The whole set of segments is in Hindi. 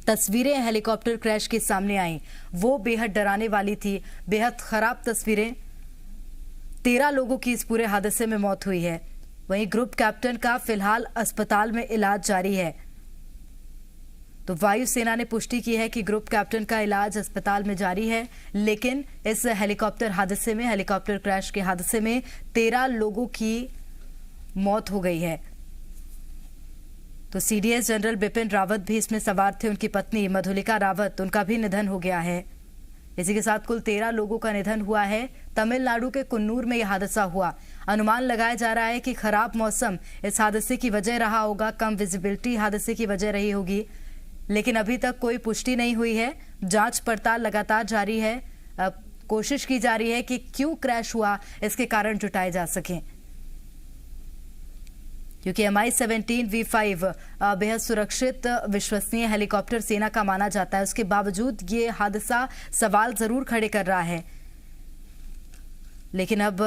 तस्वीरें हेलीकॉप्टर क्रैश की सामने आई वो बेहद डराने वाली थी, बेहद खराब तस्वीरें। 13 लोगों की इस पूरे हादसे में मौत हुई है। वहीं ग्रुप कैप्टन का फिलहाल अस्पताल में इलाज जारी है। तो वायुसेना ने पुष्टि की है कि ग्रुप कैप्टन का इलाज अस्पताल में जारी है, लेकिन इस हेलीकॉप्टर हादसे में, हेलीकॉप्टर क्रैश के हादसे में 13 लोगों की मौत हो गई है। तो सीडीएस जनरल बिपिन रावत भी इसमें सवार थे। उनकी पत्नी मधुलिका रावत, उनका भी निधन हो गया है। इसी के साथ कुल 13 लोगों का निधन हुआ है। तमिलनाडु के कुन्नूर में यह हादसा हुआ। अनुमान लगाया जा रहा है कि खराब मौसम इस हादसे की वजह रहा होगा, कम विजिबिलिटी हादसे की वजह रही होगी, लेकिन अभी तक कोई पुष्टि नहीं हुई है। जांच पड़ताल लगातार जारी है। कोशिश की जा रही है कि क्यों क्रैश हुआ, इसके कारण जुटाए जा सकें, क्योंकि MI-17 V5 बेहद सुरक्षित विश्वसनीय हेलीकॉप्टर सेना का माना जाता है। उसके बावजूद ये हादसा सवाल जरूर खड़े कर रहा है। लेकिन अब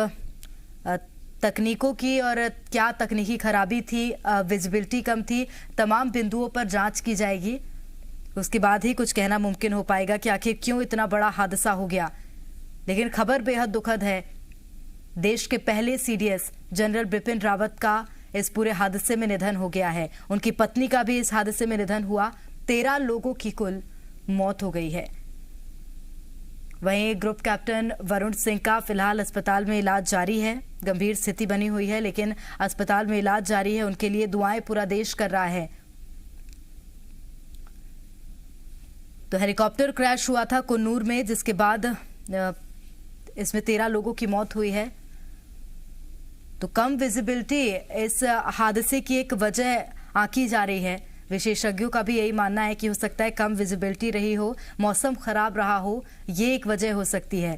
तकनीकों की और क्या तकनीकी खराबी थी, विजिबिलिटी कम थी, तमाम बिंदुओं पर जांच की जाएगी। उसके बाद ही कुछ कहना मुमकिन हो पाएगा कि आखिर क्यों इतना बड़ा हादसा हो गया। लेकिन खबर बेहद दुखद है। देश के पहले सीडीएस जनरल बिपिन रावत का इस पूरे हादसे में निधन हो गया है। उनकी पत्नी का भी इस हादसे में निधन हुआ। 13 लोगों की कुल मौत हो गई है। वहीं ग्रुप कैप्टन वरुण सिंह का फिलहाल अस्पताल में इलाज जारी है। गंभीर स्थिति बनी हुई है, लेकिन अस्पताल में इलाज जारी है। उनके लिए दुआएं पूरा देश कर रहा है। तो हेलीकॉप्टर क्रैश हुआ था कुन्नूर में, जिसके बाद इसमें 13 लोगों की मौत हुई है। तो कम विजिबिलिटी इस हादसे की एक वजह आंकी जा रही है। विशेषज्ञों का भी यही मानना है कि हो सकता है कम विजिबिलिटी रही हो, मौसम खराब रहा हो, ये एक वजह हो सकती है।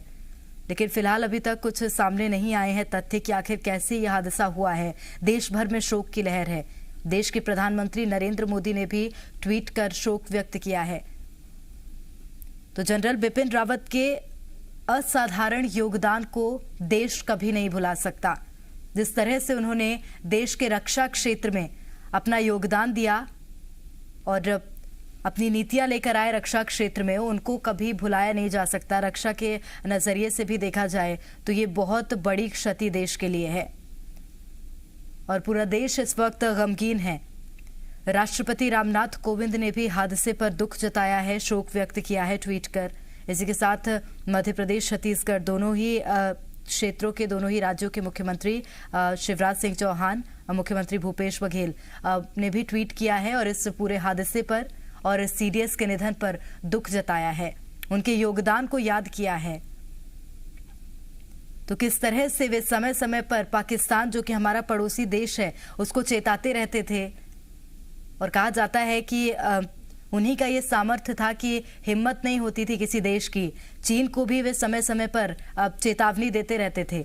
लेकिन फिलहाल अभी तक कुछ सामने नहीं आए हैं तथ्य कि आखिर कैसे यह हादसा हुआ है। देश भर में शोक की लहर है। देश के प्रधानमंत्री नरेंद्र मोदी ने भी ट्वीट कर शोक व्यक्त किया है। तो जनरल बिपिन रावत के असाधारण योगदान को देश कभी नहीं भुला सकता। जिस तरह से उन्होंने देश के रक्षा क्षेत्र में अपना योगदान दिया और अपनी नीतियां लेकर आए रक्षा क्षेत्र में, उनको कभी भुलाया नहीं जा सकता। रक्षा के नजरिए से भी देखा जाए तो ये बहुत बड़ी क्षति देश के लिए है और पूरा देश इस वक्त गमगीन है। राष्ट्रपति रामनाथ कोविंद ने भी हादसे पर दुख जताया है, शोक व्यक्त किया है ट्वीट कर। इसी के साथ मध्य प्रदेश, छत्तीसगढ़ दोनों ही क्षेत्रों के, दोनों ही राज्यों के मुख्यमंत्री शिवराज सिंह चौहान, मुख्यमंत्री भूपेश बघेल ने भी ट्वीट किया है और इस पूरे हादसे पर और सीडीएस के निधन पर दुख जताया है, उनके योगदान को याद किया है। तो किस तरह से वे समय समय पर पाकिस्तान, जो कि हमारा पड़ोसी देश है, उसको चेताते रहते थे और कहा जाता है कि उन्हीं का ये सामर्थ्य था कि हिम्मत नहीं होती थी किसी देश की। चीन को भी वे समय समय पर चेतावनी देते रहते थे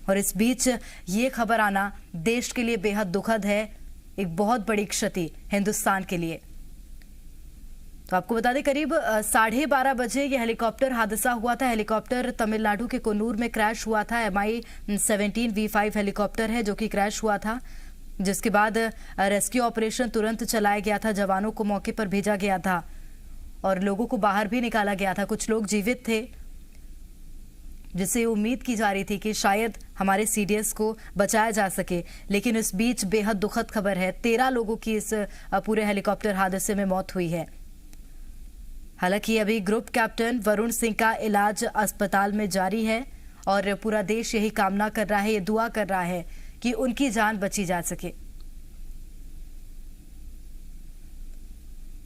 और इस बीच ये खबर आना देश के लिए बेहद दुखद है, एक बहुत बड़ी क्षति हिंदुस्तान के लिए। तो आपको बता दें, करीब 12:30 बजे ये हेलीकॉप्टर हादसा हुआ था। हेलीकॉप्टर तमिलनाडु के कुन्नूर में क्रैश हुआ था। MI-17 V5 हेलीकॉप्टर है जो कि क्रैश हुआ था, जिसके बाद रेस्क्यू ऑपरेशन तुरंत चलाया गया था। जवानों को मौके पर भेजा गया था और लोगों को बाहर भी निकाला गया था। कुछ लोग जीवित थे, जिससे उम्मीद की जा रही थी कि शायद हमारे सीडीएस को बचाया जा सके। लेकिन इस बीच बेहद दुखद खबर है, 13 लोगों की इस पूरे हेलीकॉप्टर हादसे में मौत हुई है। हालांकि अभी ग्रुप कैप्टन वरुण सिंह का इलाज अस्पताल में जारी है और पूरा देश यही कामना कर रहा है, ये दुआ कर रहा है कि उनकी जान बची जा सके।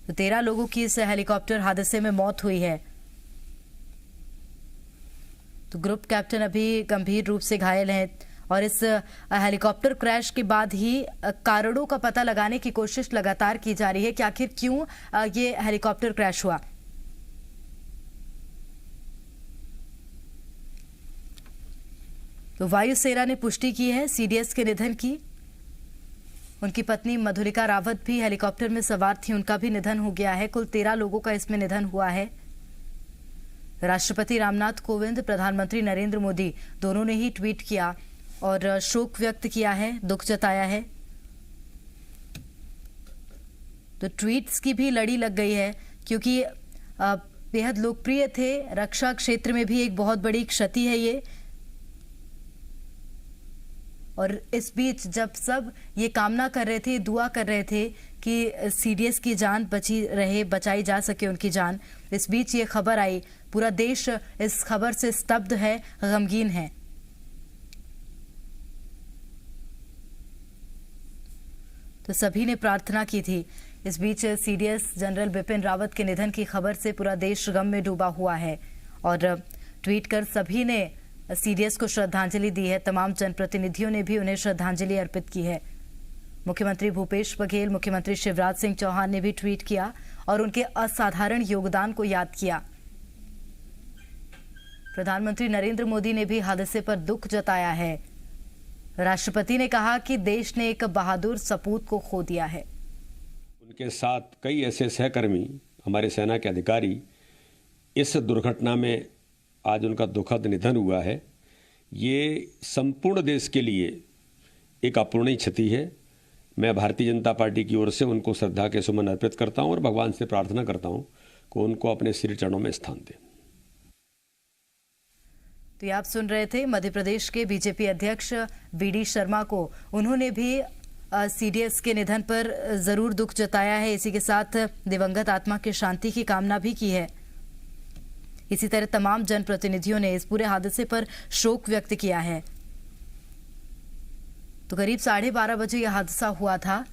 तो 13 लोगों की इस हेलीकॉप्टर हादसे में मौत हुई है। तो ग्रुप कैप्टन अभी गंभीर रूप से घायल हैं और इस हेलीकॉप्टर क्रैश के बाद ही कारणों का पता लगाने की कोशिश लगातार की जा रही है कि आखिर क्यों ये हेलीकॉप्टर क्रैश हुआ। तो वायुसेना ने पुष्टि की है सीडीएस के निधन की। उनकी पत्नी मधुलिका रावत भी हेलीकॉप्टर में सवार थी, उनका भी निधन हो गया है। कुल 13 लोगों का इसमें निधन हुआ है। राष्ट्रपति रामनाथ कोविंद, प्रधानमंत्री नरेंद्र मोदी दोनों ने ही ट्वीट किया और शोक व्यक्त किया है, दुख जताया है। तो ट्वीट्स की भी लड़ी लग गई है, क्योंकि बेहद लोकप्रिय थे। रक्षा क्षेत्र में भी एक बहुत बड़ी क्षति है ये। और इस बीच जब सब ये कामना कर रहे थे, दुआ कर रहे थे कि सीडीएस की जान बचाई जा सके उनकी जान, इस बीच ये खबर आई। पूरा देश इस खबर से स्तब्ध है, गमगीन है। तो सभी ने प्रार्थना की थी। इस बीच सीडीएस जनरल बिपिन रावत के निधन की खबर से पूरा देश गम में डूबा हुआ है और ट्वीट कर सभी ने सीडीएस को श्रद्धांजलि दी है। तमाम जनप्रतिनिधियों ने भी उन्हें श्रद्धांजलि अर्पित की है। मुख्यमंत्री भूपेश बघेल, मुख्यमंत्री शिवराज सिंह चौहान ने भी ट्वीट किया और उनके असाधारण योगदान को याद किया। प्रधानमंत्री नरेंद्र मोदी ने भी हादसे पर दुख जताया है। राष्ट्रपति ने कहा कि देश ने एक बहादुर सपूत को खो दिया है। उनके साथ कई ऐसे सहकर्मी, हमारे सेना के अधिकारी, इस दुर्घटना में आज उनका दुखद निधन हुआ है। ये संपूर्ण देश के लिए एक अपूरणीय क्षति है। मैं भारतीय जनता पार्टी की ओर से उनको श्रद्धा के सुमन अर्पित करता हूं और भगवान से प्रार्थना करता हूं कि उनको अपने श्री चरणों में स्थान दें। तो ये आप सुन रहे थे मध्य प्रदेश के बीजेपी अध्यक्ष वीडी शर्मा को। उन्होंने भी सीडीएस के निधन पर जरूर दुख जताया है। इसी के साथ दिवंगत आत्मा की शांति की कामना भी की है। इसी तरह तमाम जनप्रतिनिधियों ने इस पूरे हादसे पर शोक व्यक्त किया है। तो करीब 12:30 बजे यह हादसा हुआ था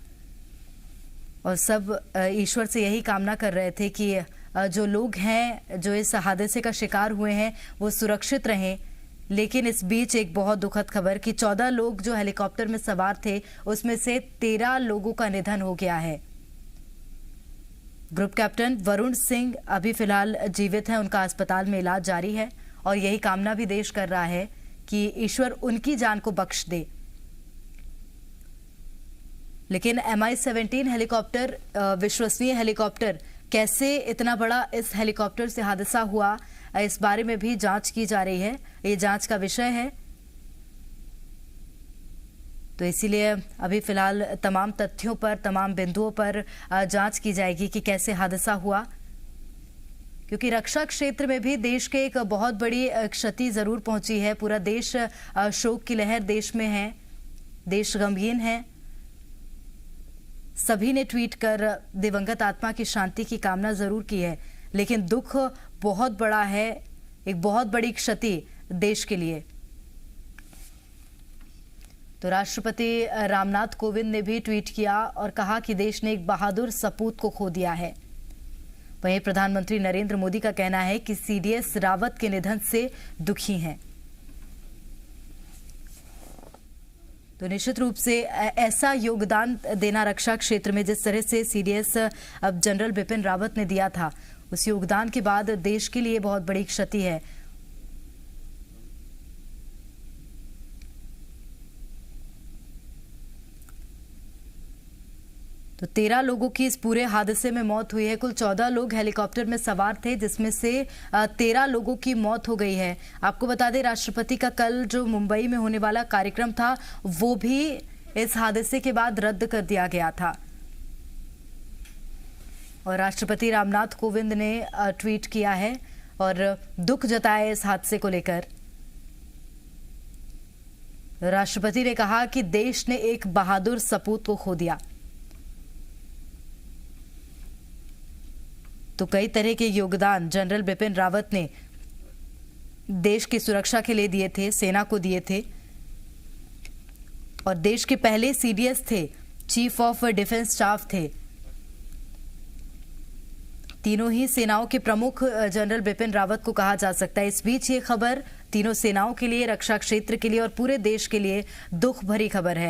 और सब ईश्वर से यही कामना कर रहे थे कि जो लोग हैं जो इस हादसे का शिकार हुए हैं वो सुरक्षित रहें। लेकिन इस बीच एक बहुत दुखद खबर कि 14 लोग जो हेलीकॉप्टर में सवार थे उसमें से 13 लोगों का निधन हो गया है। ग्रुप कैप्टन वरुण सिंह अभी फिलहाल जीवित हैं, उनका अस्पताल में इलाज जारी है और यही कामना भी देश कर रहा है कि ईश्वर उनकी जान को बख्श दे। लेकिन MI-17 हेलीकॉप्टर, विश्वसनीय हेलीकॉप्टर, कैसे इतना बड़ा इस हेलीकॉप्टर से हादसा हुआ, इस बारे में भी जांच की जा रही है। ये जांच का विषय है। तो इसीलिए अभी फिलहाल तमाम तथ्यों पर, तमाम बिंदुओं पर जांच की जाएगी कि कैसे हादसा हुआ, क्योंकि रक्षा क्षेत्र में भी देश के एक बहुत बड़ी क्षति जरूर पहुंची है। पूरा देश, शोक की लहर देश में है, देश गमगीन है। सभी ने ट्वीट कर दिवंगत आत्मा की शांति की कामना जरूर की है, लेकिन दुख बहुत बड़ा है, एक बहुत बड़ी क्षति देश के लिए। तो राष्ट्रपति रामनाथ कोविंद ने भी ट्वीट किया और कहा कि देश ने एक बहादुर सपूत को खो दिया है। वहीं प्रधानमंत्री नरेंद्र मोदी का कहना है कि सीडीएस रावत के निधन से दुखी हैं। तो निश्चित रूप से ऐसा योगदान देना रक्षा क्षेत्र में जिस तरह से सीडीएस अब जनरल बिपिन रावत ने दिया था, उस योगदान के बाद देश के लिए बहुत बड़ी क्षति है। तो 13 लोगों की इस पूरे हादसे में मौत हुई है। कुल 14 लोग हेलीकॉप्टर में सवार थे, जिसमें से 13 लोगों की मौत हो गई है। आपको बता दें, राष्ट्रपति का कल जो मुंबई में होने वाला कार्यक्रम था वो भी इस हादसे के बाद रद्द कर दिया गया था। और राष्ट्रपति रामनाथ कोविंद ने ट्वीट किया है और दुख जताया इस हादसे को लेकर। राष्ट्रपति ने कहा कि देश ने एक बहादुर सपूत को खो दिया। तो कई तरह के योगदान जनरल बिपिन रावत ने देश की सुरक्षा के लिए दिए थे, सेना को दिए थे, और देश के पहले सीडीएस थे, चीफ ऑफ डिफेंस स्टाफ थे। तीनों ही सेनाओं के प्रमुख जनरल बिपिन रावत को कहा जा सकता है। इस बीच ये खबर तीनों सेनाओं के लिए, रक्षा क्षेत्र के लिए और पूरे देश के लिए दुख भरी खबर है।